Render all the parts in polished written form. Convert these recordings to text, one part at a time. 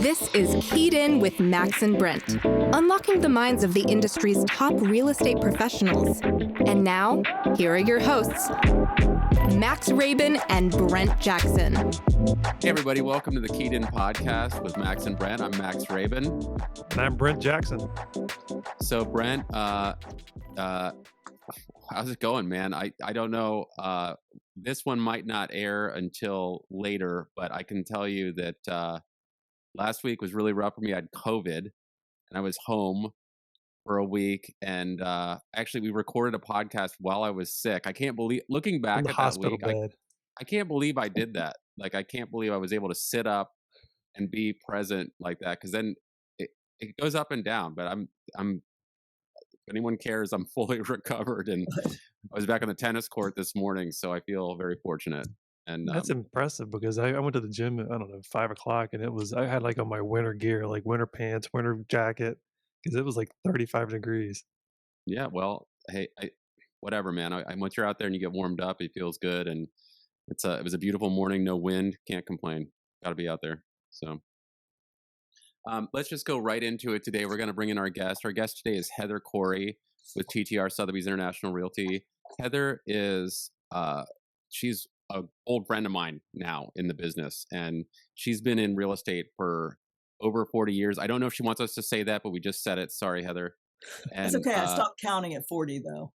This is Keyed In with Max and Brent, unlocking the minds of the industry's top real estate professionals. And now, here are your hosts, Max Rabin and Brent Jackson. Hey everybody, welcome to the Keyed In podcast with Max and Brent. I'm Max Rabin. And I'm Brent Jackson. So Brent, how's it going, man? I don't know. This one might not air until later, but I can tell you that last week was really rough for me. I had COVID and I was home for a week. And actually, we recorded a podcast while I was sick. I can't believe, looking back at that week, I can't believe I did that. Like, I can't believe I was able to sit up and be present like that. Because then it goes up and down. But I'm if anyone cares, I'm fully recovered, and I was back on the tennis court this morning, so I feel very fortunate. And that's impressive because I went to the gym at, 5 o'clock, and I had like on my winter gear, like winter pants, winter jacket, because it was like 35 degrees. Yeah, well, hey, whatever, man. Once you're out there and you get warmed up, it feels good, and it was a beautiful morning, no wind, can't complain. Got to be out there. So. Let's just go right into it today. We're going to bring in our guest. Our guest today is Heather Corey with TTR Sothebys International Realty. Heather is, she's an old friend of mine now in the business, and she's been in real estate for over 40 years. I don't know if she wants us to say that, but we just said it. Sorry, Heather. And, it's okay. I stopped counting at 40 though.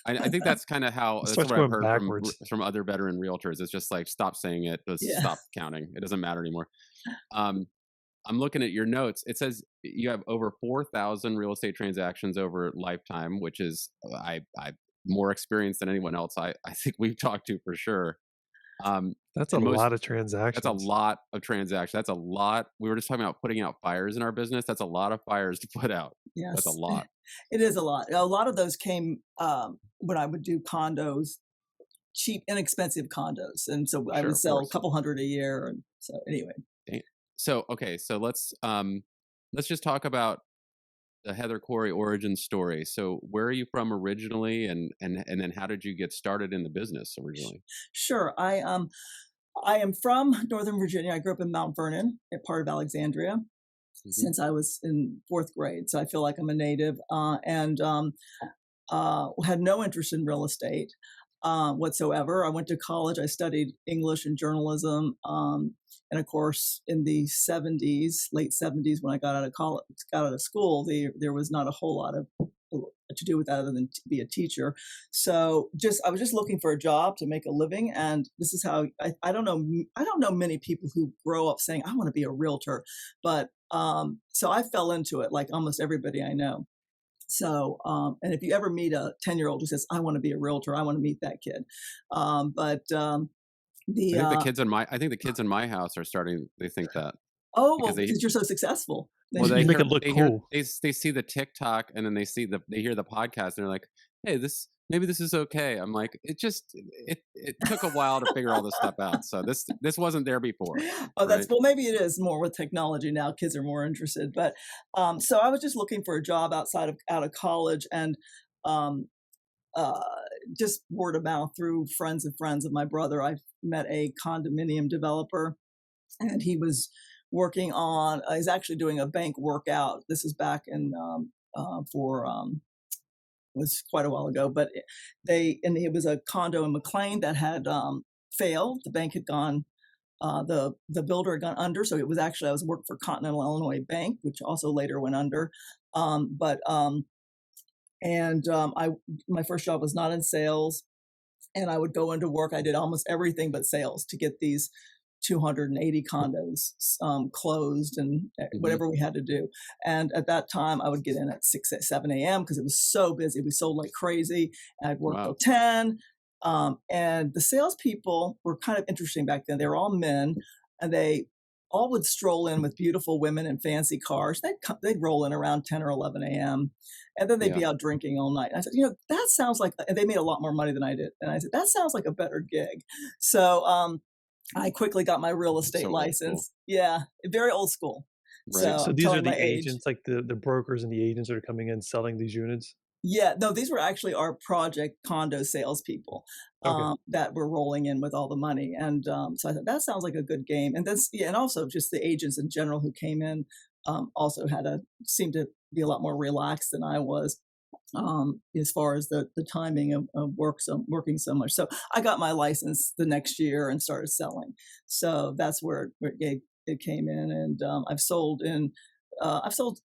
I think that's kind of how, that's what I've heard from other veteran realtors. It's just like, stop saying it. Just stop counting. It doesn't matter anymore. I'm looking at your notes. It says you have over 4,000 real estate transactions over lifetime, which is I more experienced than anyone else I think we've talked to for sure. That's a lot of transactions. That's a lot of transactions. That's a lot. We were just talking about putting out fires in our business. That's a lot of fires to put out. Yes. That's a lot. It is a lot. A lot of those came when I would do condos, cheap, inexpensive condos. And so I would sell a couple hundred a year. And so anyway. So, okay. So let's just talk about the Heather Corey origin story. So where are you from originally, and then how did you get started in the business originally? Sure. I am from Northern Virginia. I grew up in Mount Vernon, a part of Alexandria, since I was in 4th grade. So I feel like I'm a native, and had no interest in real estate whatsoever. I went to college. I studied English and journalism. And of course, in the 70s, late 70s, when I got out of school, there was not a whole lot of to do with that other than to be a teacher. So I was just looking for a job to make a living. And this is how I don't know many people who grow up saying, I want to be a realtor. But so I fell into it like almost everybody I know. So, and if you ever meet a 10-year-old who says, I want to be a realtor, I want to meet that kid. I think the kids in my house are starting. They think that. Oh, well, because you're so successful. Well, they make it look cool. They see the TikTok, and then they hear the podcast, and they're like, "Hey, maybe this is okay." I'm like, it took a while to figure all this stuff out. So this wasn't there before. Oh, right? Well, maybe it is more with technology now. Kids are more interested, but so I was just looking for a job out of college, and just word of mouth through friends of my brother. I met a condominium developer, and he was working on. He's actually doing a bank workout. This is back in was quite a while ago, but it was a condo in McLean that had failed. The bank had gone. The builder had gone under, so it was actually I was working for Continental Illinois Bank, which also later went under. My first job was not in sales, and I would go into work. I did almost everything but sales to get these 280 condos closed and whatever we had to do. And at that time, I would get in at 7 a.m. because it was so busy. We sold like crazy. And I'd work till 10. And the salespeople were kind of interesting back then. They were all men, and they all would stroll in with beautiful women in fancy cars. They'd roll in around 10 or 11 a.m. And then they'd be out drinking all night. And I said, that sounds like, and they made a lot more money than I did. And I said, that sounds like a better gig. So I quickly got my real estate license. Yeah, very old school. Right. So these are the agents, like the brokers and the agents that are coming in selling these units? Yeah, no, these were actually our project condo salespeople Okay. that were rolling in with all the money, and so I thought that sounds like a good game. And that's yeah, and also just the agents in general who came in also seemed to be a lot more relaxed than I was as far as the timing of working so much. So I got my license the next year and started selling. So that's where it came in, and I've sold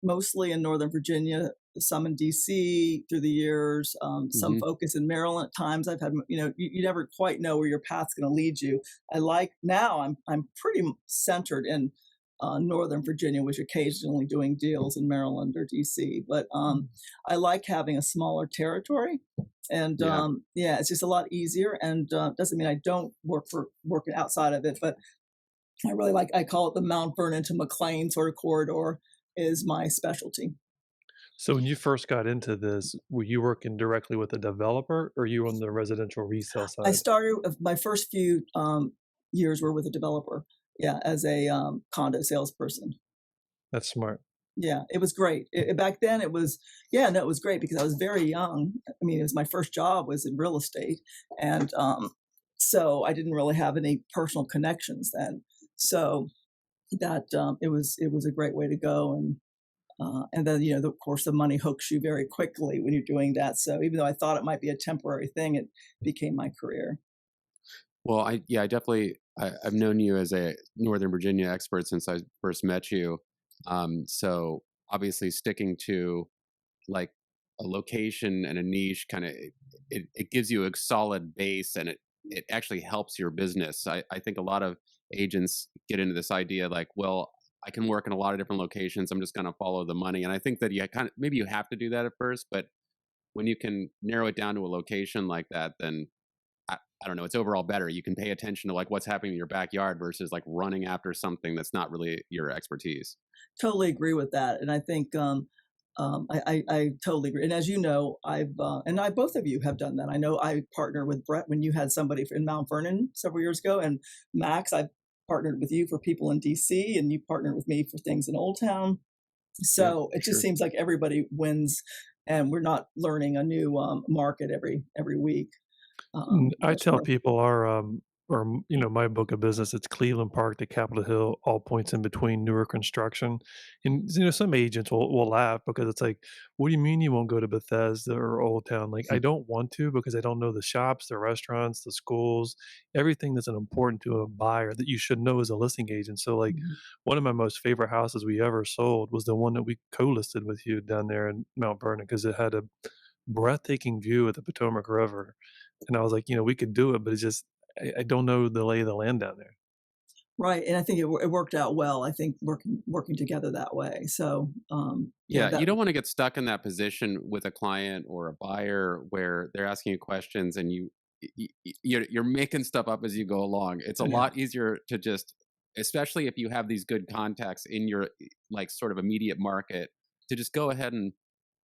mostly in Northern Virginia, some in DC through the years, some Hmm. focus in Maryland at times. I've had, you never quite know where your path's going to lead you. Now I'm pretty centered in Northern Virginia, which occasionally doing deals in Maryland or DC. But I like having a smaller territory, and Yeah. yeah, it's just a lot easier. And doesn't mean I don't work outside of it, but I really like. I call it the Mount Vernon to McLean sort of corridor is my specialty. So when you first got into this, were you working directly with a developer or you on the residential resale I side? started my first few years were with a developer, yeah, as a condo salesperson. That's smart. Yeah, it was great. Back then, it was yeah, no, it was great because I was very young. I mean, it was my first job was in real estate, and so I didn't really have any personal connections then. So that it was a great way to go, and then of course the money hooks you very quickly when you're doing that. So even though I thought it might be a temporary thing, it became my career. Well, I definitely I've known you as a Northern Virginia expert since I first met you. So obviously sticking to like a location and a niche kind of it gives you a solid base, and it actually helps your business. I think a lot of agents get into this idea like, well, I can work in a lot of different locations. I'm just going to follow the money. And I think that you kind of maybe you have to do that at first, but when you can narrow it down to a location like that, then I don't know, it's overall better. You can pay attention to like what's happening in your backyard versus like running after something that's not really your expertise. Totally agree with that, and I think I totally agree. And as you know, both of you have done that. I know I partnered with Brett when you had somebody in Mount Vernon several years ago, and Max, I partnered with you for people in DC, and you partnered with me for things in Old Town. Yeah, So for it just sure. seems like everybody wins, and we're not learning a new market every week. I That's tell worth. people my book of business, it's Cleveland Park to Capitol Hill, all points in between, newer construction. And some agents will laugh because it's like, what do you mean you won't go to Bethesda or Old Town? Like, I don't want to because I don't know the shops, the restaurants, the schools, everything that's important to a buyer that you should know as a listing agent. So like Mhm. one of my most favorite houses we ever sold was the one that we co-listed with you down there in Mount Vernon because it had a breathtaking view of the Potomac River. And I was like, we could do it, but it's just I don't know the lay of the land down there. Right, and I think it worked out well. I think working together that way. So yeah, Yeah, that you don't want to get stuck in that position with a client or a buyer where they're asking you questions and you're making stuff up as you go along. It's a yeah. lot easier to just, especially if you have these good contacts in your like sort of immediate market, to just go ahead and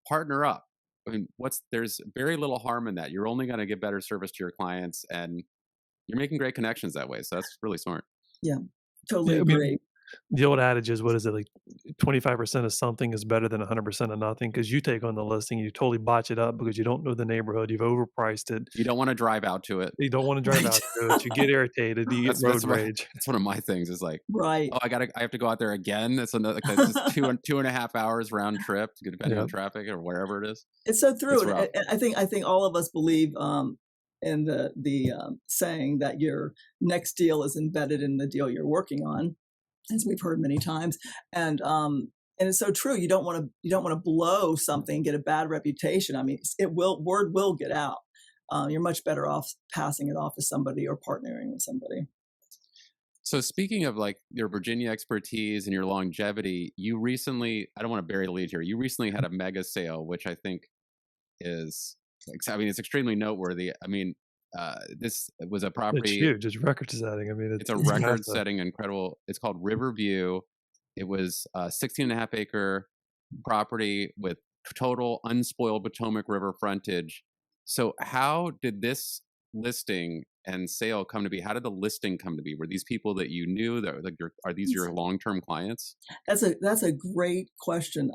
partner up. I mean, there's very little harm in that. You're only going to give better service to your clients, and you're making great connections that way. So that's really smart. Yeah, totally Yeah, I mean, agree. the old adage is, what is it, like 25% of something is better than 100% of nothing because you take on the listing, you totally botch it up because you don't know the neighborhood, you've overpriced it, You don't want to drive out to it. you don't want to drive Right, out to it, you get irritated, you get road rage. That's one of my things. Is like, right. oh, I have to go out there again. That's another like that's just 2.5 hours round trip, depending Yeah. on traffic or wherever it is. It's so true, It's and rough. I think all of us believe in the saying that your next deal is embedded in the deal you're working on, as we've heard many times, and it's so true. You don't want to blow something, get a bad reputation. I mean, word will get out. You're much better off passing it off to somebody or partnering with somebody. So speaking of like your Virginia expertise and your longevity, you recently, I don't want to bury the lead here. You recently had a mega sale, which I think is, I mean, it's extremely noteworthy. I mean, this was a It's property. huge, it's record setting, I mean, It's a it's massive. record-setting, incredible. It's called Riverview. It was a 16.5 acre property with total unspoiled Potomac River frontage. So, how did this listing and sale come to be? How did the listing come to be? Were these people that you knew? That like are these your long-term clients? That's a great question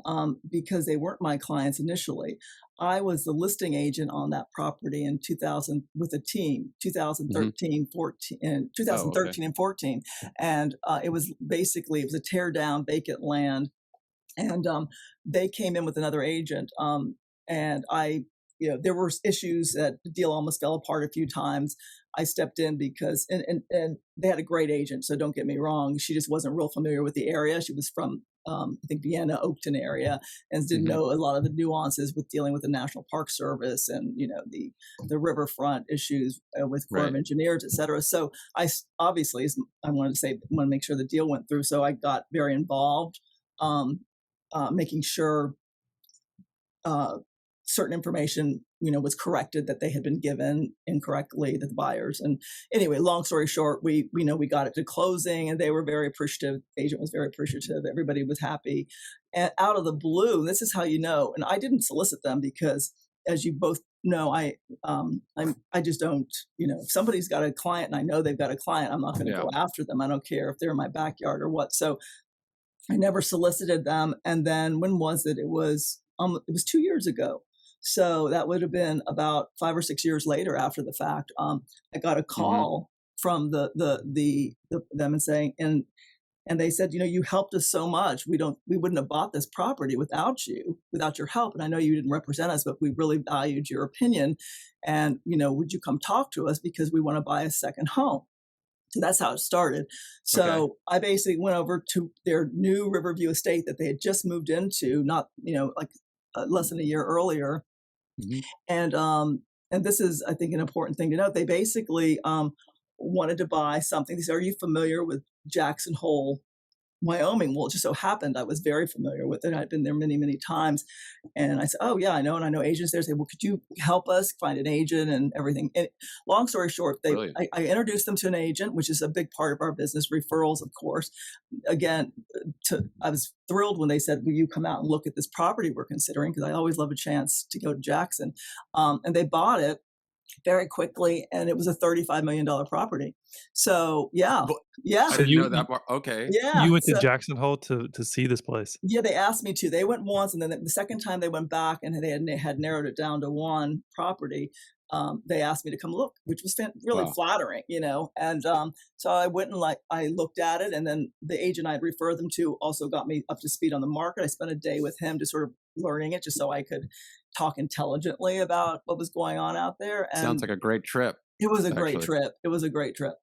because they weren't my clients initially. I was the listing agent on that property in 2000 with a team, Mm-hmm. 2013, 14, and Oh, okay. 2013 and 14. And it was a tear down vacant land. And they came in with another agent. And there were issues that the deal almost fell apart a few times. I stepped in because, and they had a great agent. So don't get me wrong. She just wasn't real familiar with the area. She was from, I think, Vienna, Oakton area, and didn't Mm-hmm. know a lot of the nuances with dealing with the National Park Service and, the riverfront issues with Corps of Right. Engineers, et cetera. So obviously, I want to make sure the deal went through. So I got very involved, making sure certain information, was corrected, that they had been given incorrectly to the buyers. And anyway, long story short, we got it to closing, and they were very appreciative. The agent was very appreciative. Everybody was happy. And out of the blue, this is how you know. And I didn't solicit them because, as you both know, I just don't. If somebody's got a client and I know they've got a client, I'm not going to go after them. I don't care if they're in my backyard or what. So I never solicited them. And then when was it? It was 2 years ago. So that would have been about 5 or 6 years later after the fact. I got a call from them and saying, and they said, you helped us so much. We wouldn't have bought this property without your help. And I know you didn't represent us, but we really valued your opinion. And, would you come talk to us because we want to buy a second home? So that's how it started. So okay. I basically went over to their new Riverview estate that they had just moved into, not, less than a year earlier. Mm-hmm. And this is, I think, an important thing to note. They basically wanted to buy something. They said, "Are you familiar with Jackson Hole, Wyoming?" Well, it just so happened I was very familiar with it. I'd been there many, many times. And I said, "Oh, yeah, I know." And I know agents there. I said, "Well, could you help us find an agent and everything?" And long story short, I introduced them to an agent, which is a big part of our business, referrals, of course. Again, I was thrilled when they said, "Will you come out and look at this property we're considering?" Because I always love a chance to go to Jackson. And they bought it very quickly, and it was a $35 million property. So yeah. I didn't know that part. Okay. Yeah. You went to Jackson Hole to see this place. Yeah, they asked me to. They went once, and then the second time they went back, and they had narrowed it down to one property. They asked me to come look, which was really flattering, And so I went and I looked at it, and then the agent I'd referred them to also got me up to speed on the market. I spent a day with him just sort of learning it, just so I could talk intelligently about what was going on out there. And sounds like a great trip. It was a great trip. It was a great trip.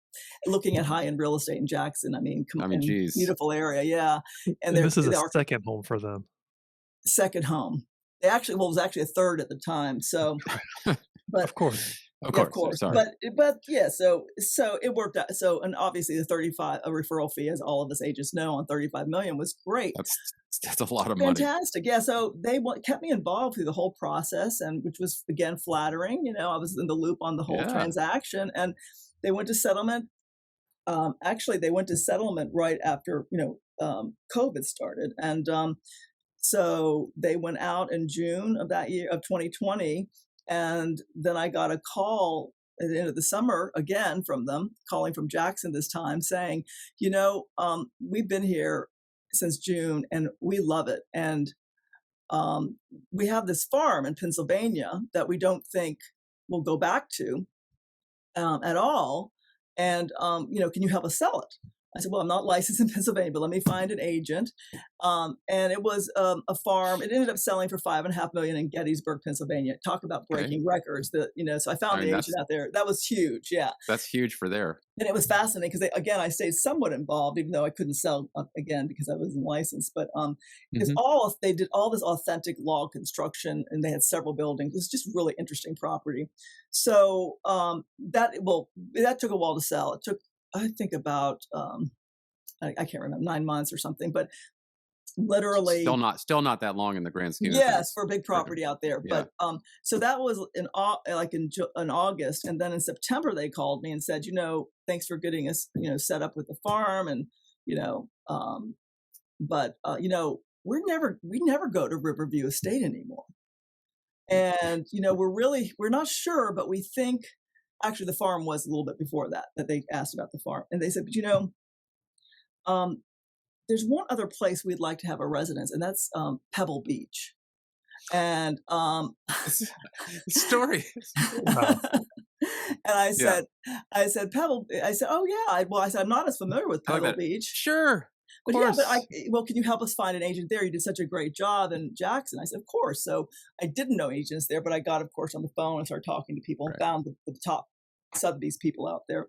Looking at high-end real estate in Jackson, geez. Beautiful area, yeah. And this is a second home for them. Second home. It was actually a third at the time. So, but of course. Sorry. But yeah, so it worked out. So, and obviously the 35 a referral fee, as all of us agents know, on 35 million was great. That's a lot of money. Fantastic. Yeah. So they kept me involved through the whole process, and which was again flattering. I was in the loop on the whole transaction, and they went to settlement. Actually, they went to settlement right after COVID started, and so they went out in June of that year of 2020. And then I got a call at the end of the summer again from them, calling from Jackson this time, saying, we've been here since June and we love it. And we have this farm in Pennsylvania that we don't think we'll go back to at all. And, can you help us sell it? I said, "Well, I'm not licensed in Pennsylvania, but let me find an agent." And it was a farm. It ended up selling for $5.5 million in Gettysburg, Pennsylvania. Talk about breaking records. So I found the agent out there. That was huge. Yeah, that's huge for there. And it was fascinating because I stayed somewhat involved, even though I couldn't sell again because I wasn't licensed. But because they did all this authentic log construction, and they had several buildings. It was just really interesting property. So that took a while to sell. It took, I think, about I can't remember, 9 months or something, but literally still not that long in the grand scheme. Yes, for a big property out there. Yeah. But so that was in August, and then in September they called me and said, "Thanks for getting us set up with the farm, and but we never go to Riverview Estate anymore, and we're not sure, but we think." Actually, the farm was a little bit before that they asked about the farm. And they said, "But there's one other place we'd like to have a residence, and that's Pebble Beach." And Story. Wow. and Yeah. I said Pebble. I said, oh yeah. I said I'm not as familiar with I like Pebble that. Beach, Sure. Of but yeah, but course. well, can you help us find an agent there? You did such a great job in Jackson. I said, of course. So I didn't know agents there, but I got, of course, on the phone and started talking to people and Right. found the top Sotheby's people out there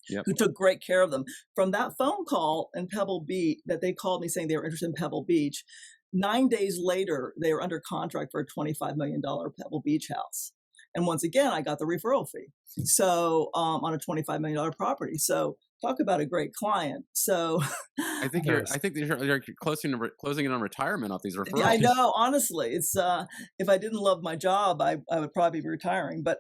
Yep. who took great care of them. From that phone call in Pebble Beach that they called me saying they were interested in Pebble Beach, 9 days later, they were under contract for a $25 million Pebble Beach house. And once again, I got the referral fee. So on a $25 million property. So talk about a great client. So I think Nice. you're closing in on retirement off these referrals. I know, honestly, it's if I didn't love my job, I would probably be retiring. But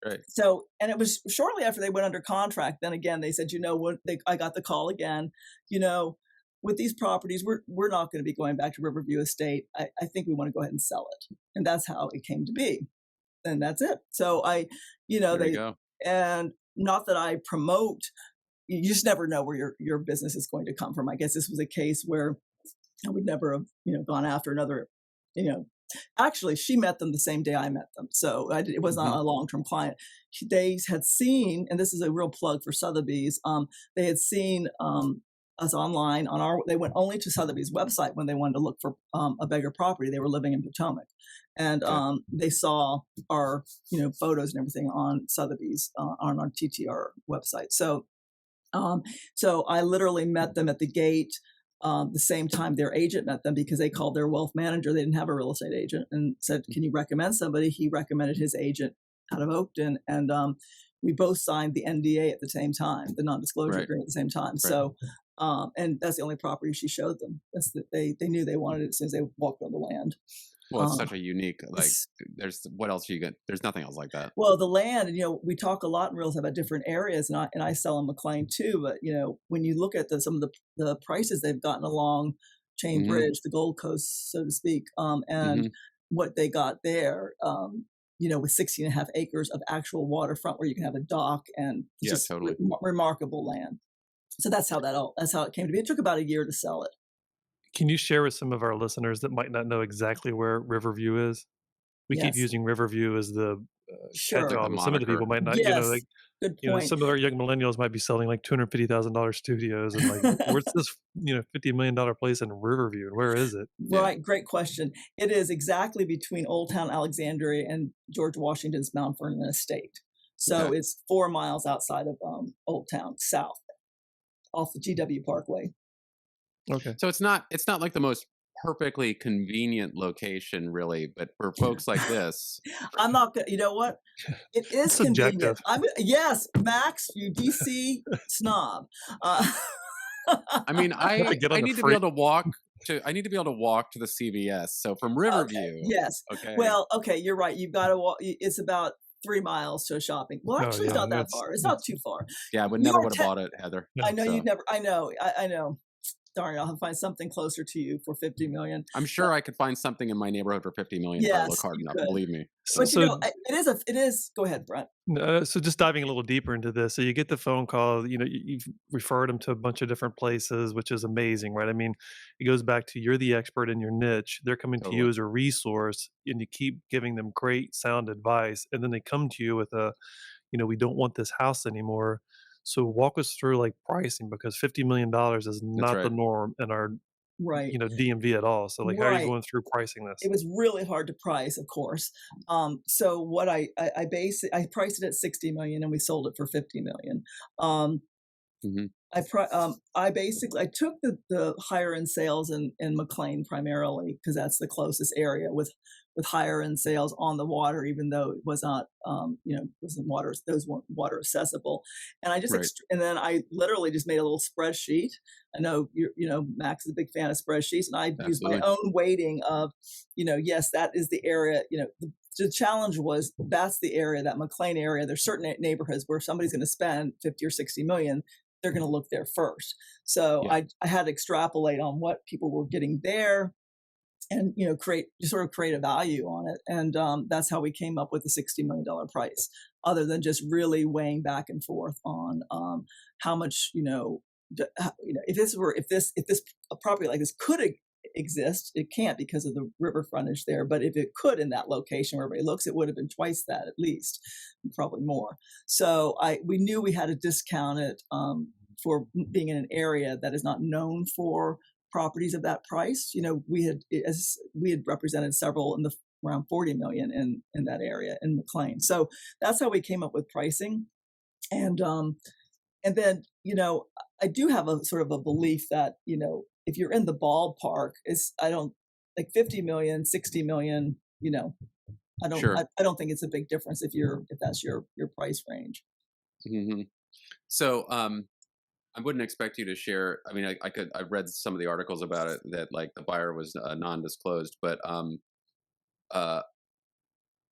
Right. so, and it was shortly after they went under contract. Then again, they said, you know what? I got the call again. You know, with these properties, we're not going to be going back to Riverview Estate. I think we want to go ahead and sell it, and that's how it came to be. And that's it. So There you go. and not that I promote. You just never know where your business is going to come from. I guess this was a case where I would never have gone after another. Actually, she met them the same day I met them, so it was not a long-term client. They had seen, and this is a real plug for Sotheby's. They had seen us online on our. They went only to Sotheby's website when they wanted to look for a bigger property. They were living in Potomac, and they saw our photos and everything on Sotheby's on our TTR website. So I literally met them at the gate. The same time their agent met them because they called their wealth manager. They didn't have a real estate agent and said, can you recommend somebody? He recommended his agent out of Oakton. And we both signed the NDA at the same time, the non-disclosure agreement at the same time. Right. So, and that's the only property she showed them. They knew they wanted it as soon as they walked on the land. Well, it's such a unique, what else you get? There's nothing else like that. Well, the land, we talk a lot in real estate about different areas, and I sell in McLean too. But when you look at some of the prices they've gotten along Chain Bridge, the Gold Coast, so to speak, and what they got there, with 16.5 acres of actual waterfront where you can have a dock and just totally remarkable land. So that's how it came to be. It took about a year to sell it. Can you share with some of our listeners that might not know exactly where Riverview is? We keep using Riverview as the catch-all, but some of the people might not. Yes. Good point. Some of our young millennials might be selling like $250,000 studios, and like, where's this $50 million place in Riverview, and where is it? Right, great question. It is exactly between Old Town Alexandria and George Washington's Mount Vernon Estate. So it's 4 miles outside of Old Town, south, off the GW Parkway. Okay. So it's not like the most perfectly convenient location, really, but for folks like this, I'm not gonna. You know what? It is convenient. Yes, Max, you DC snob. I mean, I need to be able to walk to the CVS. So from Riverview, yes. Okay. Well, okay, you're right. You've got to walk. It's about 3 miles to a shopping. Well, actually, it's not that far. It's not too far. Yeah, I would never would have bought it, Heather. I know you'd never. I know. I know. Darn it, I'll find something closer to you for $50 million. I'm sure I could find something in my neighborhood for $50 million if I look hard enough. Believe me. But it is. Go ahead, Brent. So just diving a little deeper into this, so you get the phone call. You've referred them to a bunch of different places, which is amazing, right? I mean, it goes back to you're the expert in your niche. They're coming to you as a resource, and you keep giving them great sound advice, and then they come to you with we don't want this house anymore. So walk us through like pricing, because $50 million is not the norm in our DMV at all. So like, how are you going through pricing this? It was really hard to price, of course. So what I priced it at $60 million, and we sold it for $50 million. I took the higher end sales in McLean primarily because that's the closest area with higher end sales on the water, even though it was not, those weren't water accessible. And and then I literally just made a little spreadsheet. I know Max is a big fan of spreadsheets, and I used my own weighting of, yes, that is the area. The challenge was that's the area, that McLean area. There's certain neighborhoods where somebody's going to spend 50 or 60 million. They're going to look there first. So I had to extrapolate on what people were getting there, and create a value on it. And that's how we came up with the $60 million price, other than just really weighing back and forth on how much if this property like this could exist. It can't because of the river frontage there. But if it could in that location where everybody looks, it would have been twice that at least, probably more. So we knew we had to discount it for being in an area that is not known for properties of that price. We had represented several in the around 40 million in that area in McLean. So that's how we came up with pricing. And then, I do have a sort of a belief that, if you're in the ballpark, I don't like 50 million, 60 million, I don't, Sure. I don't think it's a big difference if that's your price range. Mm-hmm. So, I wouldn't expect you to share. I mean, I've read some of the articles about it that like the buyer was non-disclosed, but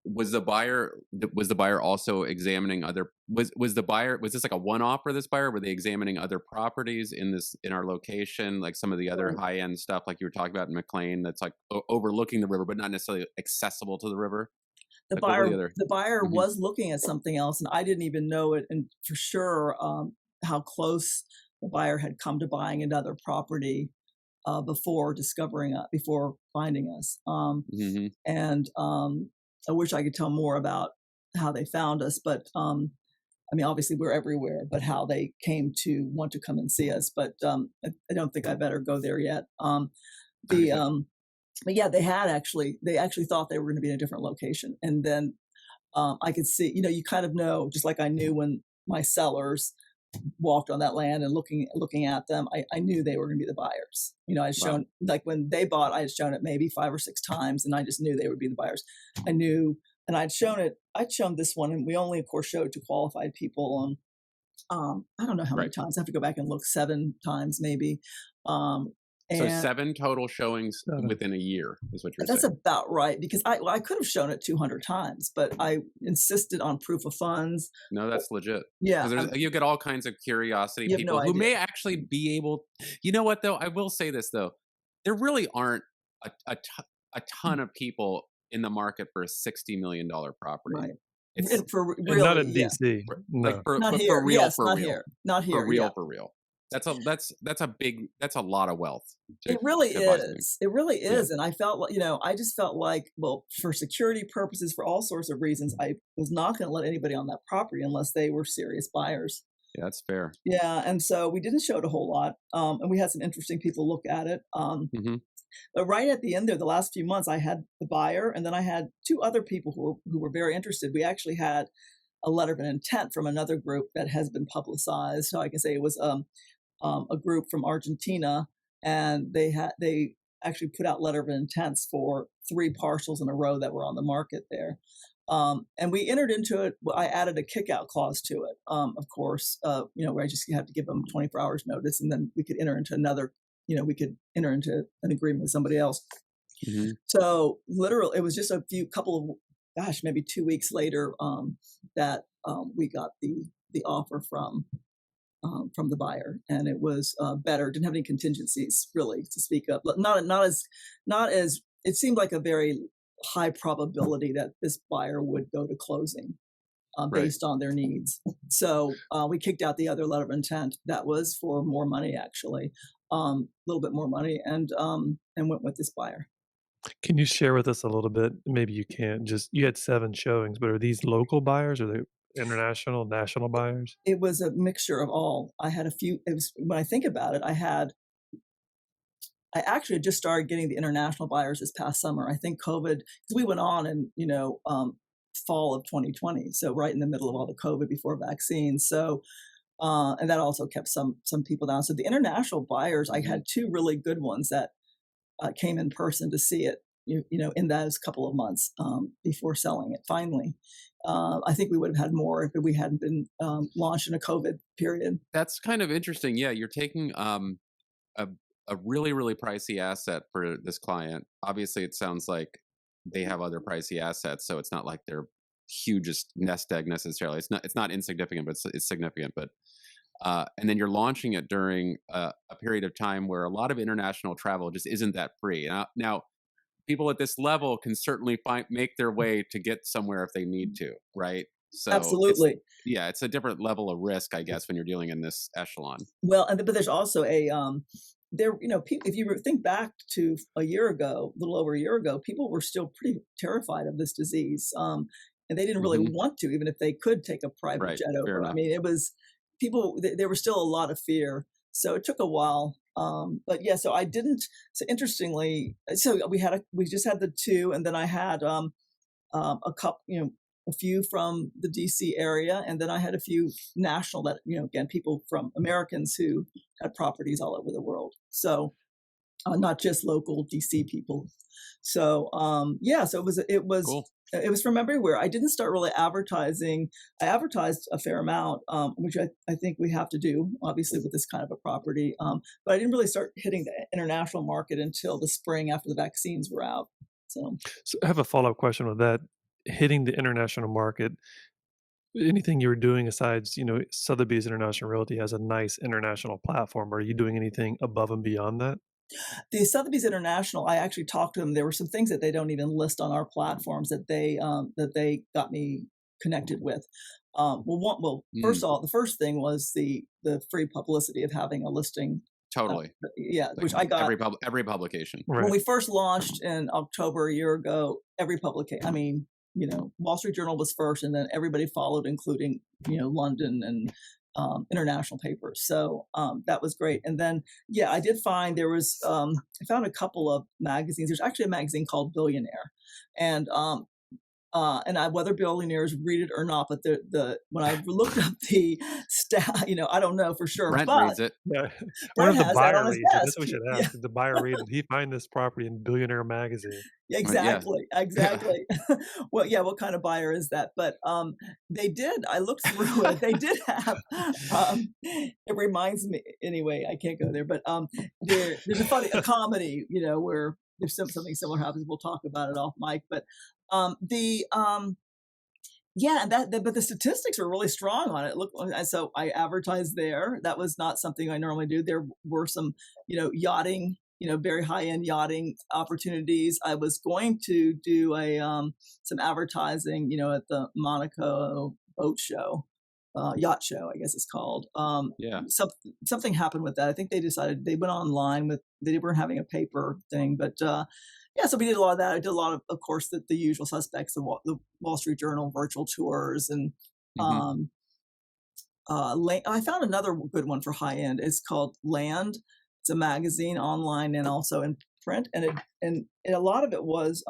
was the buyer also examining other? Was this like a one-off for this buyer? Were they examining other properties in our location, like some of the other high-end stuff, like you were talking about in McLean, that's like overlooking the river, but not necessarily accessible to the river? The Like, buyer Mhm. was looking at something else, and I didn't even know it, and for sure how close the buyer had come to buying another property before finding us. Mm-hmm. And I wish I could tell more about how they found us, but I mean, obviously we're everywhere, but how they came to want to come and see us. But I don't think I better go there yet. But yeah, they actually thought they were going to be in a different location. And then I could see, you kind of know, just like I knew when my sellers walked on that land and looking at them, I knew they were going to be the buyers. I'd shown, like when they bought, I had shown it maybe 5 or 6 times, and I just knew they would be the buyers. I knew, and I'd shown this one, and we only, of course, showed to qualified people. I don't know how many times. I have to go back and look, 7 times maybe. So 7 total showings within a year is what you're saying. That's about right, because I could have shown it 200 times, but I insisted on proof of funds. No, that's legit. Yeah. Because you get all kinds of curiosity people who may actually be able. You know what, though? I will say this, though. There really aren't a ton of people in the market for a $60 million property. Right. It's for real, not in DC. No. Like for not here. For real, yes, for not real. here. Not here. For real. That's a lot of wealth. It really is. It really is. And I felt like, I just felt like, well, for security purposes, for all sorts of reasons, I was not going to let anybody on that property unless they were serious buyers. Yeah, that's fair. Yeah. And so we didn't show it a whole lot. And we had some interesting people look at it. But right at the end there, the last few months, I had the buyer, and then I had 2 other people who were very interested. We actually had a letter of intent from another group that has been publicized. So I can say it was a group from Argentina, and they actually put out letter of intents for 3 parcels in a row that were on the market there. And we entered into it. I added a kick-out clause to it, of course, where I just had to give them 24 hours notice, and then we could enter into an agreement with somebody else. Mm-hmm. So literally, it was just maybe 2 weeks later that we got the offer from the buyer, and it was better. Didn't have any contingencies really to speak of. Not as it seemed like a very high probability that this buyer would go to closing based on their needs. So we kicked out the other letter of intent that was for more money, actually, a little bit more money, and went with this buyer. Can you share with us a little bit? Maybe you can't. You had 7 showings, but are these local buyers or are they international, national buyers? It was a mixture of all. I had a few. When I think about it, I actually just started getting the international buyers this past summer. I think COVID, because we went on in fall of 2020, so right in the middle of all the COVID before vaccines. So and that also kept some people down. So the international buyers, I had 2 really good ones that came in person to see it, in those couple of months before selling it finally. I think we would have had more if we hadn't been launched in a COVID period. That's kind of interesting. Yeah, you're taking a really, really pricey asset for this client. Obviously, it sounds like they have other pricey assets, so it's not like they're hugest nest egg necessarily. It's not insignificant, but it's significant. But and then you're launching it during a period of time where a lot of international travel just isn't that free. Now people at this level can certainly make their way to get somewhere if they need to, right? So absolutely, it's a different level of risk, I guess, when you're dealing in this echelon. Well, but there's also a there, if you think back to a little over a year ago, people were still pretty terrified of this disease. And they didn't really Hmm. want to, even if they could take a private Right. jet Fair over. I enough. mean, it was there was still a lot of fear. So it took a while. But yeah, so I didn't, so interestingly, so we just had the two, and then I had, a couple, a few from the DC area, and then I had a few national that, again, people from Americans who had properties all over the world. So not just local DC people. So yeah, so Cool. it was from everywhere. I didn't start really advertising. I advertised a fair amount, which I think we have to do, obviously, with this kind of a property. But I didn't really start hitting the international market until the spring after the vaccines were out. So So I have a follow-up question with that. Hitting the international market, anything you were doing besides, Sotheby's International Realty has a nice international platform. Are you doing anything above and beyond that? the Sotheby's International, I actually talked to them. There were some things that they don't even list on our platforms that they got me connected with. First Mm, of all, the first thing was the free publicity of having a listing. totally. Yeah, Like which I got every publication. when Right. we first launched in October a year ago. Every publication, I mean, Wall Street Journal was first, and then everybody followed, including London and international papers. So that was great. And then yeah, I did find I found a couple of magazines. There's actually a magazine called Billionaire, and whether billionaires read it or not, but when I looked up the stat, I don't know for sure, Brent but reads it. Yeah. What Brent if the has that buyer on his reads it? desk. That's what we should Yeah, ask. Did the buyer read it? Did he find this property in Billionaire magazine? Yeah. exactly, exactly. Well, yeah, what kind of buyer is that? But they did. I looked through it. They did have. It reminds me. Anyway, I can't go there, but there's a comedy, where if something similar happens, we'll talk about it off mic. But the yeah, and but the statistics were really strong on it. Look, and so I advertised there. That was not something I normally do. There were some, yachting, very high end yachting opportunities. I was going to do some advertising, at the Monaco boat show, yacht show, I guess it's called. Yeah. Something happened with that. I think they decided they went online they weren't having a paper thing, but yeah, so we did a lot of that. I did a lot of course, the usual suspects, the Wall Street Journal virtual tours, and Hmm. I found another good one for high end. It's called Land. It's a magazine online and also in print, and a lot of it was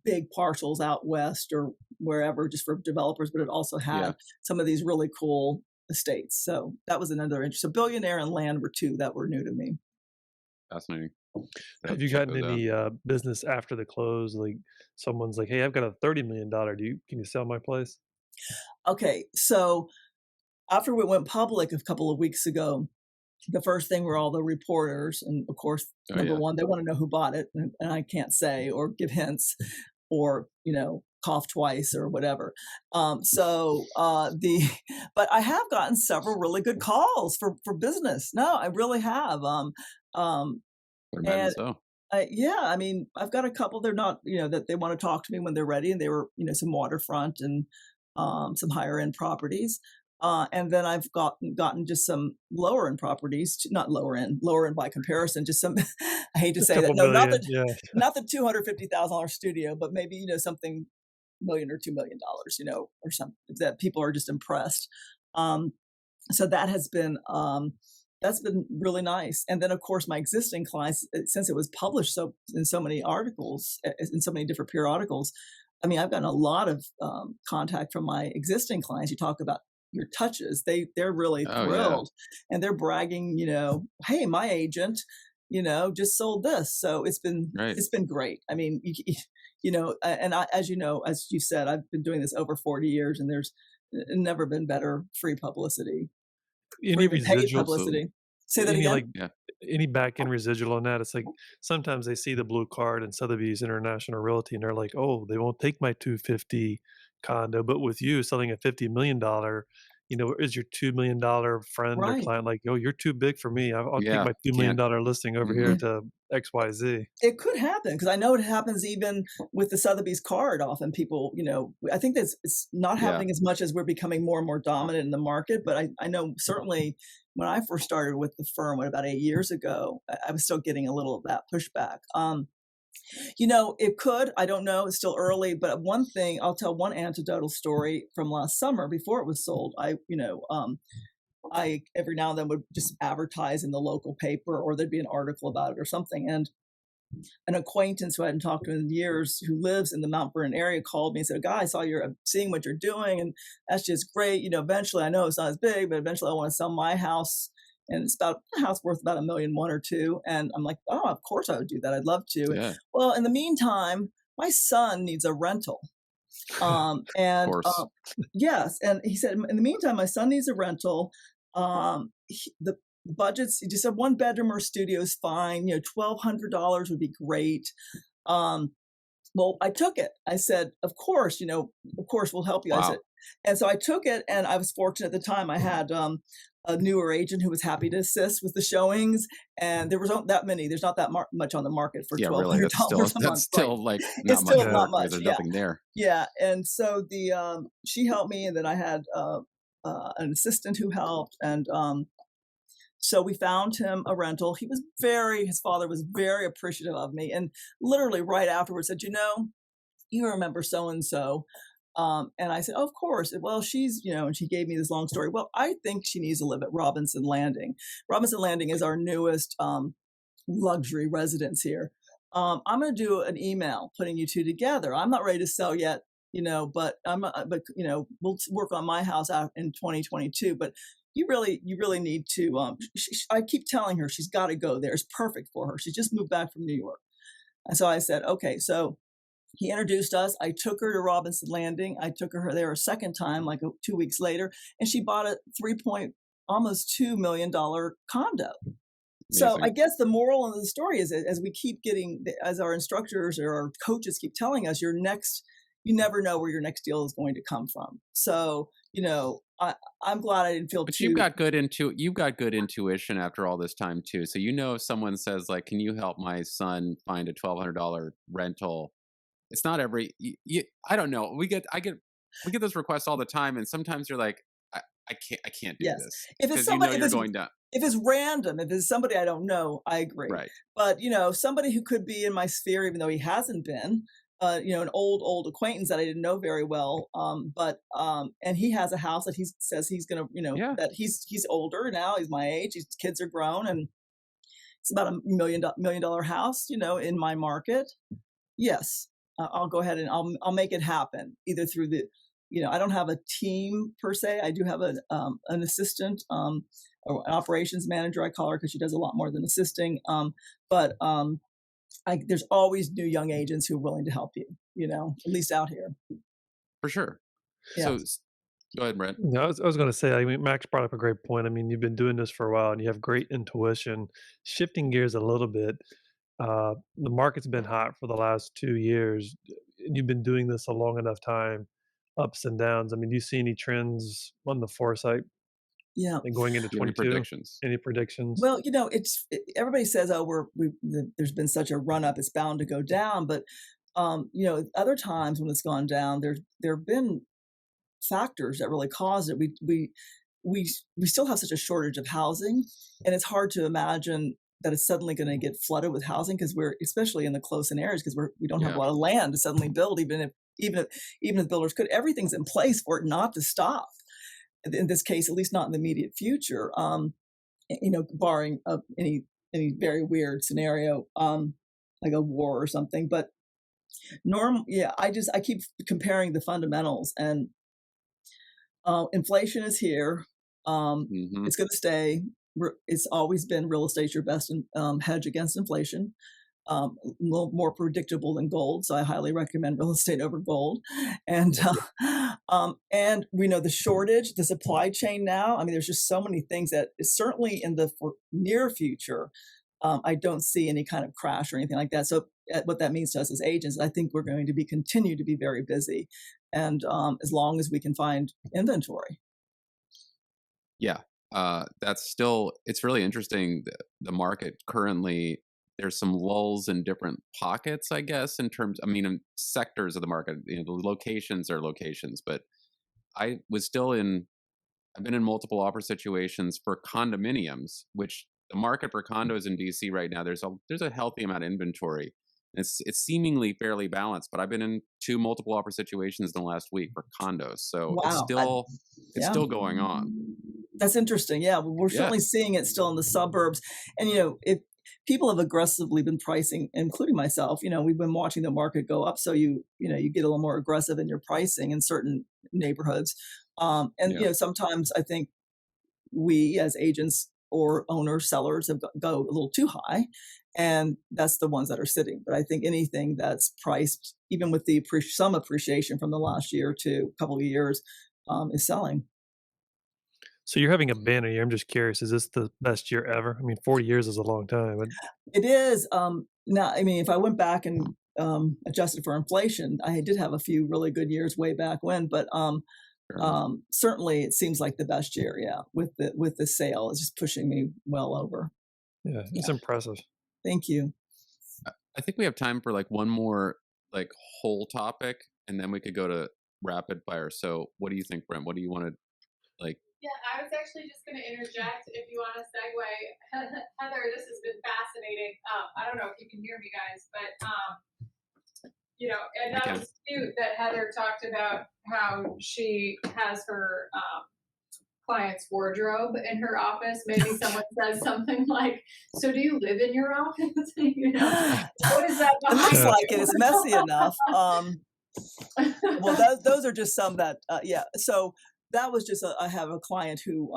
big parcels out west or wherever, just for developers. But it also had Yeah. some of these really cool estates. So that was another interest. So Billionaire and Land were two that were new to me. Fascinating. Have you Check gotten those out. any business after the close? Like someone's like, "Hey, I've got a $30 million. Can you sell my place?" Okay, so after we went public a couple of weeks ago, the first thing were all the reporters, and of course, Oh number yeah. one, they want to know who bought it, and I can't say or give hints, or cough twice or whatever. But I have gotten several really good calls for business. No, I really have. Um, Would imagine and so. yeah, I mean, I've got a couple. They're not, that they want to talk to me when they're ready, and they were, some waterfront and some higher end properties. And then I've gotten just some lower end properties, not lower end by comparison, just some. I hate to A say that. couple No, not million. the Yeah. not the $250,000 studio, but maybe something million or $2 million, or something that people are just impressed. So that's been really nice. And then of course my existing clients, since it was published in so many articles, in so many different periodicals, I mean, I've gotten a lot of contact from my existing clients. You talk about your touches; they're really Oh yeah. thrilled, and they're bragging. Hey, my agent, just sold this. So Right. it's been great. I mean, and as as you said, I've been doing this over 40 years, and there's never been better free publicity or Any even paid residual? Absolutely. publicity. Say that Any again. like Yeah. any back end residual on that? It's like sometimes they see the blue card in Sotheby's International Realty and they're like, "Oh, they won't take my 250 condo." But with you selling a $50 million, is your $2 million friend or Right. client like, "Oh, you're too big for me. I'll take Yeah. my $2 Can't. million listing over here Hmm. to XYZ." It could happen because I know it happens even with the Sotheby's card. Often people, I think it's not Yeah. happening as much as we're becoming more and more dominant in the market. But I know certainly, when I first started with the firm, about 8 years ago, I was still getting a little of that pushback. It could, I don't know, it's still early, but one thing, I'll tell one anecdotal story from last summer before it was sold. I every now and then would just advertise in the local paper, or there'd be an article about it or something. And an acquaintance who I hadn't talked to in years, who lives in the Mount Vernon area, called me and said, "Guy, I saw you're seeing what you're doing, and that's just great. Eventually, I know it's not as big, but eventually I want to sell my house, and it's about a house worth about $1 million, 1 or 2." And I'm like, "Oh, of course I would do that. I'd love to." Yeah, Well, in the meantime, my son needs a rental. of course. Yes, and he said, in the meantime, my son needs a rental. The budgets, he just said 1 bedroom or studio is fine. $1,200 would be great. Well, I took it. I said, of course, of course we'll help you. I said, Wow. and so I took it, and I was fortunate at the time. I had a newer agent who was happy to assist with the showings, and there was not that many. There's not that much on the market for Yeah, twelve really. hundred That's still dollars a month. Right? like It's not much still Yeah. not work because much. there's Yeah. nothing there. Yeah, and so she helped me, and then I had an assistant who helped, and so we found him a rental. His father was very appreciative of me, and literally right afterwards said, "You remember so and so?" And I said, "Oh, of course." Well, and she gave me this long story. Well, I think she needs to live at Robinson Landing. Robinson Landing is our newest luxury residence here. I'm going to do an email putting you two together. I'm not ready to sell yet, but we'll work on my house out in 2022. But you really need to. I keep telling her she's got to go there. It's perfect for her. She just moved back from New York, and so I said, okay. So he introduced us. I took her to Robinson Landing. I took her there a second time, like 2 weeks later, and she bought a almost $2 million condo. So I Amazing. guess the moral of the story is, as we keep getting, as our instructors or our coaches keep telling us, you never know where your next deal is going to come from. So, I'm glad I didn't feel But too. you've got good intuition after all this time too. So if someone says like, "Can you help my son find a $1,200 rental?" It's not I don't know. We get those requests all the time, and sometimes you're like, I can't do Yes. this If it's because somebody, you're going down. if it's random, if it's somebody I don't know, I agree. Right. But, somebody who could be in my sphere, even though he hasn't been, an old acquaintance that I didn't know very well. And he has a house that he says he's going to, Yeah. that he's older now. He's my age. His kids are grown, and it's about $1 million house, in my market. Yes, I'll go ahead and I'll make it happen, either through I don't have a team per se. I do have an assistant, or an operations manager, I call her, because she does a lot more than assisting. But there's always new young agents who are willing to help you, at least out here. For sure. Yeah. So go ahead, Brent. No, I was going to say, I mean, Max brought up a great point. I mean, you've been doing this for a while and you have great intuition. Shifting gears a little bit, the market's been hot for the last 2 years. You've been doing this a long enough time, ups and downs. I mean, do you see any trends on the foresight Yeah. and going into Do you have any 22? predictions? Any predictions? Well, everybody says, "Oh, there's been such a run up; it's bound to go down." But other times when it's gone down, there have been factors that really caused it. We still have such a shortage of housing, and it's hard to imagine that it's suddenly going to get flooded with housing, because we're, especially in the close-in areas, because we don't have a Yeah. lot of land to suddenly build, even if builders could. Everything's in place for it not to stop. In this case, at least not in the immediate future. Barring any very weird scenario, like a war or something. But yeah, I keep comparing the fundamentals, and inflation is here. Hmm. It's going to stay. It's always been real estate's your best hedge against inflation. A little more predictable than gold, so I highly recommend real estate over gold. And and we know the shortage, the supply chain now. I mean, there's just so many things that is certainly in the near future. I don't see any kind of crash or anything like that. So what that means to us as agents, I think we're going to continue to be very busy, and as long as we can find inventory. Yeah. It's really interesting. The market currently, there's some lulls in different pockets, I guess, in sectors of the market. The locations are locations, but I was still in I've been in multiple offer situations for condominiums, which the market for condos in DC right now, there's a healthy amount of inventory. It's seemingly fairly balanced, but I've been in two multiple offer situations in the last week for condos. So Wow. it's Yeah. still going on. That's interesting. Yeah, we're Yeah. certainly seeing it still in the suburbs. And, if people have aggressively been pricing, including myself, we've been watching the market go up. So you get a little more aggressive in your pricing in certain neighborhoods. And, Yeah. sometimes I think we as agents or owners, sellers go a little too high. And that's the ones that are sitting. But I think anything that's priced, even with some appreciation from the last year to couple of years, is selling. So you're having a banner year. I'm just curious, is this the best year ever? I mean, 40 years is a long time. But It is. Now, I mean, if I went back and adjusted for inflation, I did have a few really good years way back when. But Sure. certainly, it seems like the best year. Yeah, with the sale, it's just pushing me well over. yeah, it's Yeah. impressive. Thank you. I think we have time for like one more like whole topic, and then we could go to rapid fire. So what do you think, Brent? What do you want to like? Yeah, I was actually just going to interject if you want to segue. Heather, this has been fascinating. I don't know if you can hear me, guys, but and that was cute that Heather talked about how she has her client's wardrobe in her office. Maybe someone says something like, "So do you live in your office?" What is that? It looks behind like you? it. It's messy enough. Well, those are just some that, yeah. So that was just, I have a client who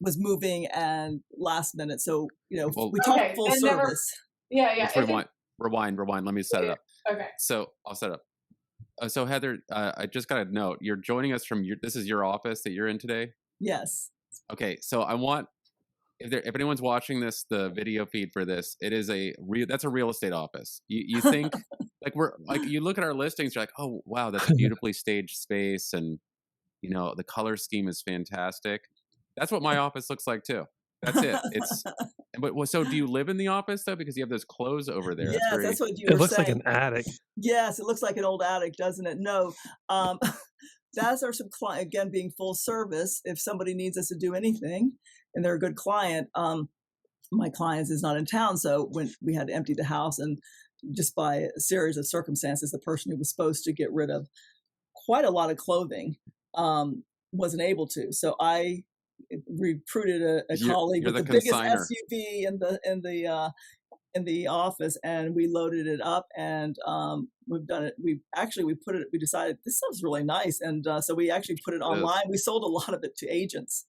was moving and last minute. So, Well, we talk Okay, full and never- service. Yeah. let's if it- rewind. Let me set it up. Okay. So I'll set up. So Heather, I just got a note. You're joining us from this is your office that you're in today. Yes. Okay, so I want if anyone's watching this, the video feed for this, it is that's a real estate office. You think like you look at our listings, you're like, oh wow, that's a beautifully staged space, and the color scheme is fantastic. That's what my office looks like too. That's it. But so do you live in the office though? Because you have those clothes over there. Yes, that's what you It were looks like saying. an attic. Yes, it looks like an old attic, doesn't it? No. That's our client, again, being full service. If somebody needs us to do anything and they're a good client, my client is not in town. So when we had to empty the house, and just by a series of circumstances, the person who was supposed to get rid of quite a lot of clothing wasn't able to. So I recruited a colleague you're with the the biggest consigner. SUV in the office, and we loaded it up, and we've done it. We decided this sounds really nice, and so we actually put it online. We sold a lot of it to agents.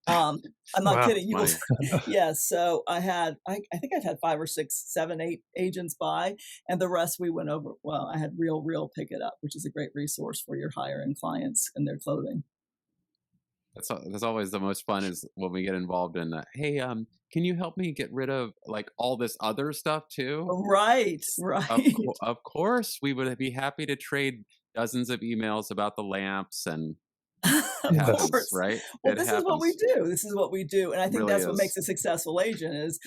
I'm not Wow. kidding you. Funny. Yes. So I think I've had 5 or 6, 7, 8 agents buy, and the rest we went over. Well, I had Real Pick It Up, which is a great resource for your higher end clients and their clothing. That's always the most fun, is when we get involved in that. Hey, can you help me get rid of like all this other stuff too? Right. Of course, we would be happy to trade dozens of emails about the lamps, and Of it happens, course. right? Well, It this is what we happens. do. This is what we do, and I think Really that's what is. makes a successful agent is,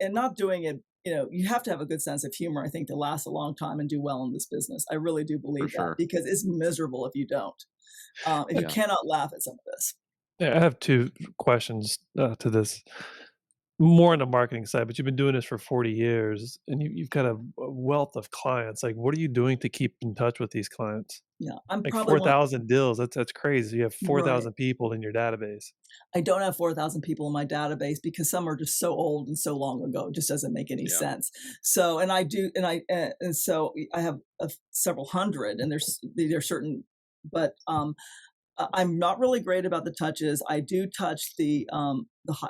and not doing it. You have to have a good sense of humor, I think, to last a long time and do well in this business. I really do believe sure. that, because it's miserable if you don't. If you Yeah. cannot laugh at some of this. Yeah, I have two questions to this. More on the marketing side, but you've been doing this for 40 years, and you've got a wealth of clients. Like, what are you doing to keep in touch with these clients? Yeah, I'm Like probably 4,000 deals. That's crazy. You have Right. 4,000 people in your database. I don't have 4,000 people in my database because some are just so old and so long ago. It just doesn't make any Yeah. sense. So, and I do, and so I have several hundred, and there's certain, but I'm not really great about the touches. I do touch the high.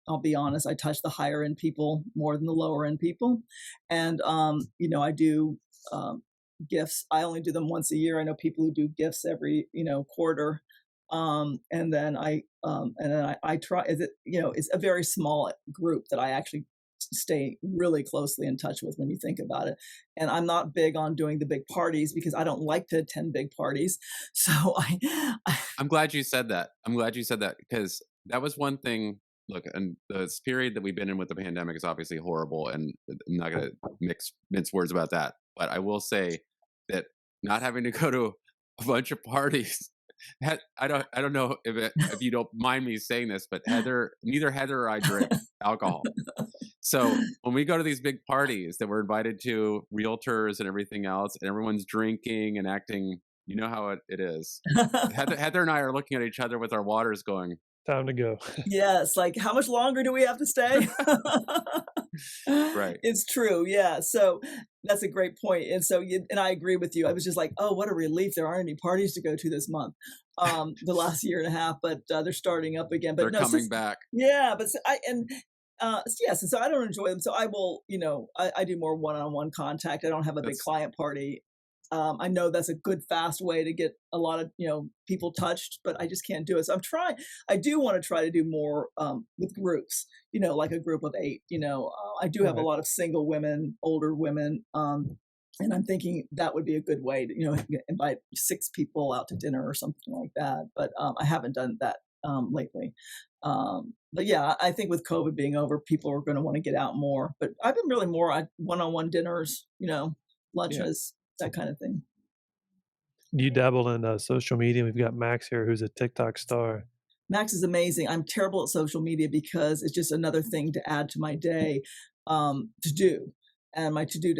I'll be honest. I touch the higher end people more than the lower end people, and I do gifts. I only do them once a year. I know people who do gifts every quarter, and then I try. It's a very small group that I actually stay really closely in touch with when you think about it. And I'm not big on doing the big parties because I don't like to attend big parties. So I'm glad you said that. Because that was one thing. Look, and this period that we've been in with the pandemic is obviously horrible, and I'm not going to mince words about that. But I will say that not having to go to a bunch of parties I don't know if you don't mind me saying this, but neither Heather or I drink alcohol. So when we go to these big parties that we're invited to, realtors and everything else, and everyone's drinking and acting, you know how it is. Heather and I are looking at each other with our waters going, Time to go. Yes, like how much longer do we have to stay? Right. It's true, yeah. So that's a great point. And so, and I agree with you. I was just like, oh, what a relief! There aren't any parties to go to this month, the last year and a half. But they're starting up again. But they're coming back. Yeah, but yes, and so I don't enjoy them. So I will, I do more one-on-one contact. I don't have a big client party. I know that's a good, fast way to get a lot of, people touched, but I just can't do it. So I do want to try to do more with groups, like a group of 8, I do have a lot of single women, older women. And I'm thinking that would be a good way to, invite 6 people out to dinner or something like that. But I haven't done that lately. But yeah, I think with COVID being over, people are going to want to get out more. But I've been really more at one-on-one dinners, lunches. That kind of thing. Do you dabble in social media? We've got Max here, who's a TikTok star. Max is amazing. I'm terrible at social media because it's just another thing to add to my day to do. And my to-do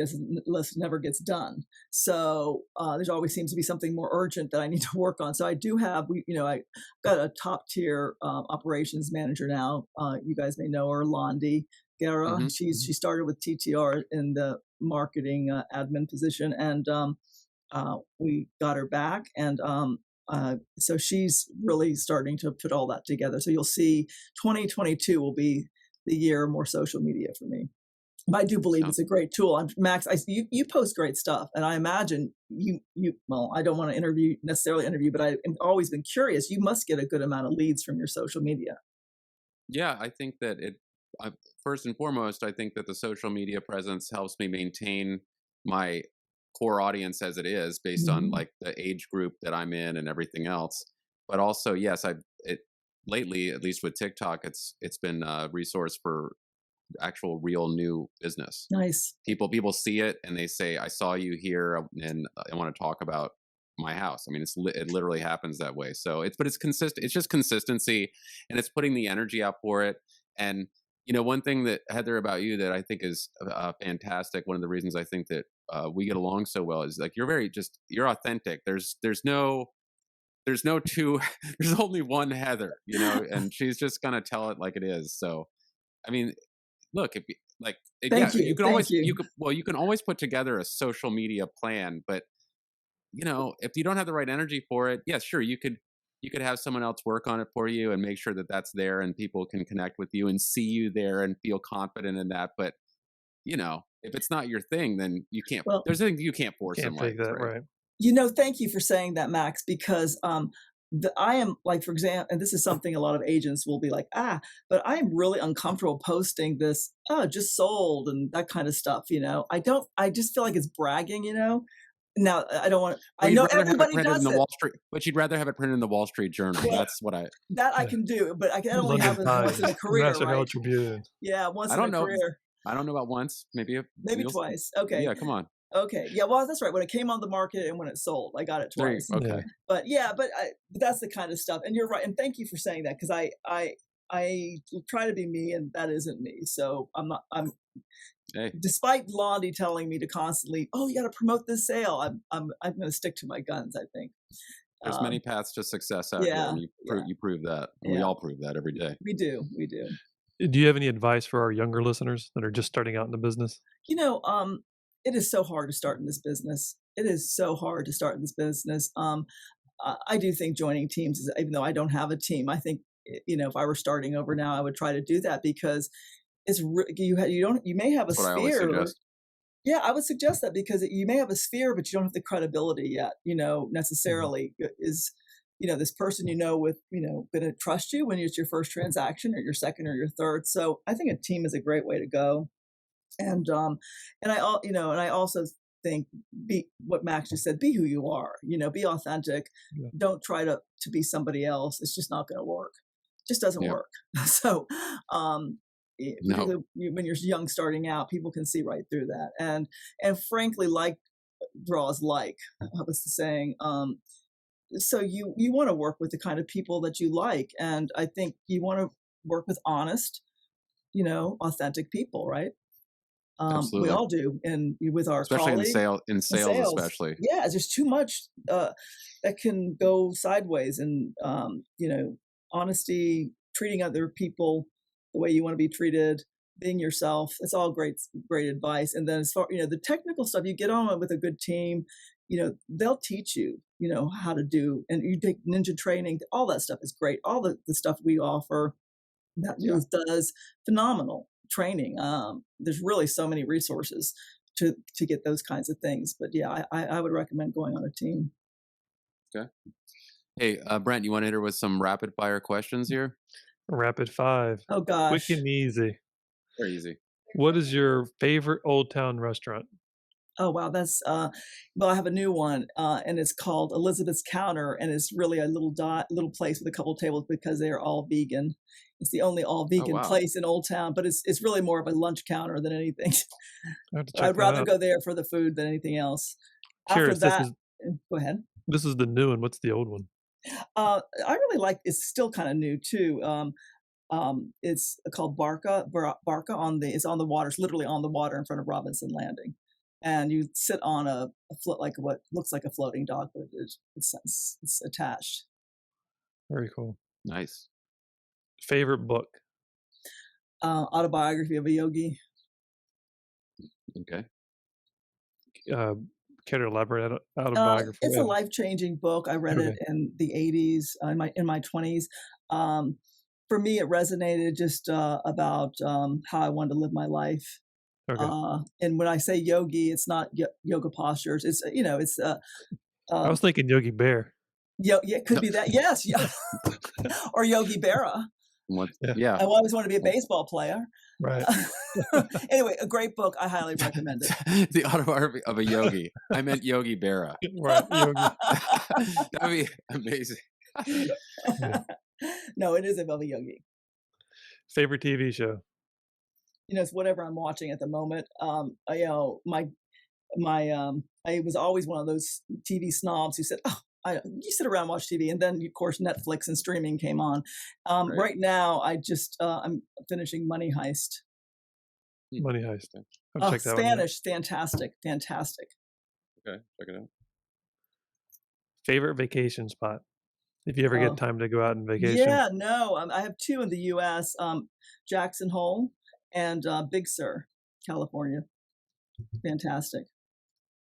list never gets done. So there always seems to be something more urgent that I need to work on. So I do have, I got a top tier operations manager now. You guys may know her, Londi Guerra. Mm-hmm. She started with TTR in the marketing admin position, and we got her back, and so she's really starting to put all that together. So you'll see 2022 will be the year more social media for me. But I do believe it's a great tool. Max, you post great stuff, and I imagine you. Well, I don't want to necessarily interview, but I've always been curious. You must get a good amount of leads from your social media. Yeah, I think that first and foremost, I think that the social media presence helps me maintain my core audience as it is, based on like the age group that I'm in and everything else. But also, yes, lately, at least with TikTok, it's been a resource for actual real new business. Nice. People see it and they say, I saw you here and I want to talk about my house. I mean, it literally happens that way. So it's consistent. It's just consistency, and it's putting the energy out for it. And one thing that, Heather, about you that I think is fantastic, one of the reasons I think that we get along so well is like you're authentic. There's only one Heather, and she's just gonna tell it like it is. So, I mean, look, you can always put together a social media plan, but if you don't have the right energy for it, yeah, sure, you could have someone else work on it for you and make sure that that's there and people can connect with you and see you there and feel confident in that. But, if it's not your thing, then you can't, there's things you can't force in life. Right. Thank you for saying that, Max, because I am, like, for example, and this is something a lot of agents will be like, but I am really uncomfortable posting this, just sold and that kind of stuff. I just feel like it's bragging, Now, I don't want. I know everybody does it, but you'd rather have it printed in the Wall Street Journal. Yeah. That's what I can do, but I can only have it once in a career, right? Yeah, once in a career. I don't know about once, maybe twice. Okay. Yeah, come on. Okay. Yeah, well, that's right. When it came on the market and when it sold, I got it twice. Okay. But but that's the kind of stuff. And you're right. And thank you for saying that, because I try to be me, and that isn't me. So I'm despite Londi telling me to constantly, you got to promote this sale, I'm going to stick to my guns, I think. There's many paths to success out here, and you prove that. And we all prove that every day. We do. Do you have any advice for our younger listeners that are just starting out in the business? It is so hard to start in this business. I do think joining teams is, even though I don't have a team, I think, if I were starting over now, I would try to do that, because it's you may have a sphere. Yeah, I would suggest that, because you may have a sphere, but you don't have the credibility yet, necessarily. Is, this person, with, going to trust you when it's your first transaction or your second or your third. So I think a team is a great way to go. And I also think, what Max just said, be who you are, be authentic. Yeah. Don't try to be somebody else. It's just not going to work. It just doesn't work. So, when you're young starting out, people can see right through that. And frankly, like draws like, what was the saying? so you want to work with the kind of people that you like, and I think you want to work with honest, authentic people, right? We all do, and with our especially colleagues, in sales, especially. Yeah, there's too much that can go sideways, and honesty, treating other people the way you want to be treated, being yourself. It's all great advice. And then as far the technical stuff, you get on with a good team. They'll teach you, how to do, and you take ninja training. All that stuff is great. All the stuff we offer, that does phenomenal training. There's really so many resources to get those kinds of things. But yeah, I would recommend going on a team. Okay. Hey, Brent, you want to enter with some rapid fire questions here? Rapid five. Oh gosh. Quick and easy. Very easy. What is your favorite Old Town restaurant? Oh wow, that's well, I have a new one, and it's called Elizabeth's Counter, and it's really a little place with a couple tables because they are all vegan. It's the only all vegan place in Old Town, but it's really more of a lunch counter than anything. I'd rather go there for the food than anything else. Curious, After that, go ahead. This is the new one. What's the old one? I really like. It's still kind of new too. It's called Barca. It's on the water. It's literally on the water in front of Robinson Landing. And you sit on a float, like what looks like a floating dock, but it's attached. Very cool. Nice. Favorite book? Autobiography of a Yogi. Okay. Care to elaborate? Autobiography. It's a life-changing book. I read it in the 80s, in my 20s. For me, it resonated just about how I wanted to live my life. Okay. And when I say yogi, it's not yoga postures. It's it's. I was thinking Yogi Bear. Yeah, it could be that. Yes, yeah. Or Yogi Berra. Yeah. I always wanted to be a baseball player. Right. Anyway, a great book. I highly recommend it. The Autobiography of a Yogi. I meant Yogi Berra. Right. Yogi. That'd be amazing. No, it is about a yogi. Favorite TV show? It's whatever I'm watching at the moment. I was always one of those TV snobs who said, "Oh, you sit around and watch TV," and then of course Netflix and streaming came on. Right now, I'm finishing Money Heist. Money Heist. Check that Spanish, fantastic. Okay, check it out. Favorite vacation spot? If you ever get time to go out and vacation. Yeah, no, I have two in the U.S. Jackson Hole and Big Sur, California. Fantastic.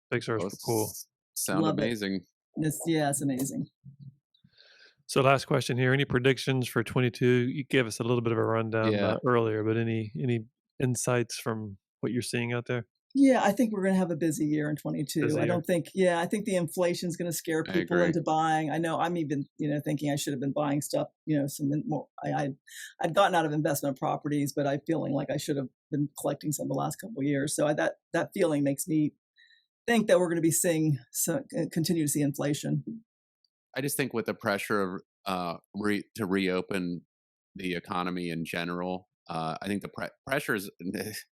Big Sur's cool. Sound amazing. It's amazing. So last question here. Any predictions for 22? You gave us a little bit of a rundown earlier, but any insights from what you're seeing out there? Yeah, I think we're going to have a busy year in 22. I think the inflation is going to scare people into buying. I know I'm even, thinking I should have been buying stuff, some more. I'd gotten out of investment properties, but I'm feeling like I should have been collecting some the last couple of years. So that feeling makes me think that we're going to be continue to see inflation. I just think with the pressure of to reopen the economy in general, I think the pressure is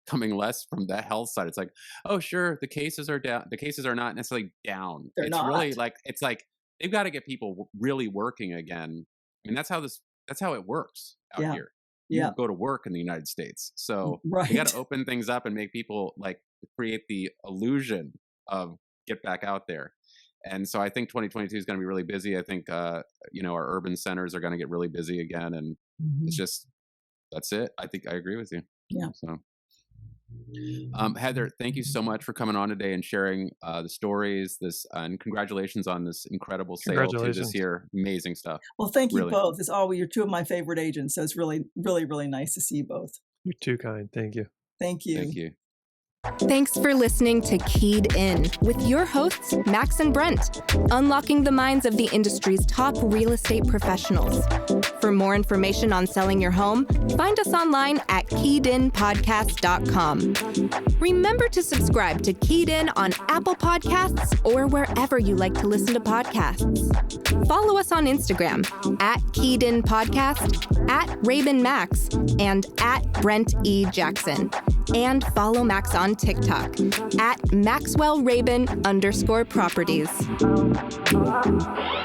coming less from the health side. It's like, oh, sure, the cases are down. The cases are not necessarily down. They're not. Really it's like they've got to get people really working again. I mean, that's how it works out here. You go to work in the United States, so you got to open things up and make people create the illusion of get back out there. And so I think 2022 is going to be really busy. I think our urban centers are going to get really busy again, and it's just. That's it. I think I agree with you. Yeah. So, Heather, thank you so much for coming on today and sharing the stories. And congratulations on this incredible sale to this year. Amazing stuff. Well, thank you both. You're two of my favorite agents. So it's really, really, really nice to see you both. You're too kind. Thank you. Thank you. Thank you. Thanks for listening to Keyed In with your hosts, Max and Brent, unlocking the minds of the industry's top real estate professionals. For more information on selling your home, find us online at KeyedInPodcast.com. Remember to subscribe to Keyed In on Apple Podcasts or wherever you like to listen to podcasts. Follow us on Instagram at Keyed In Podcast, at Rabin Max, and at Brent E. Jackson. And follow Max on TikTok at MaxwellRabin_properties.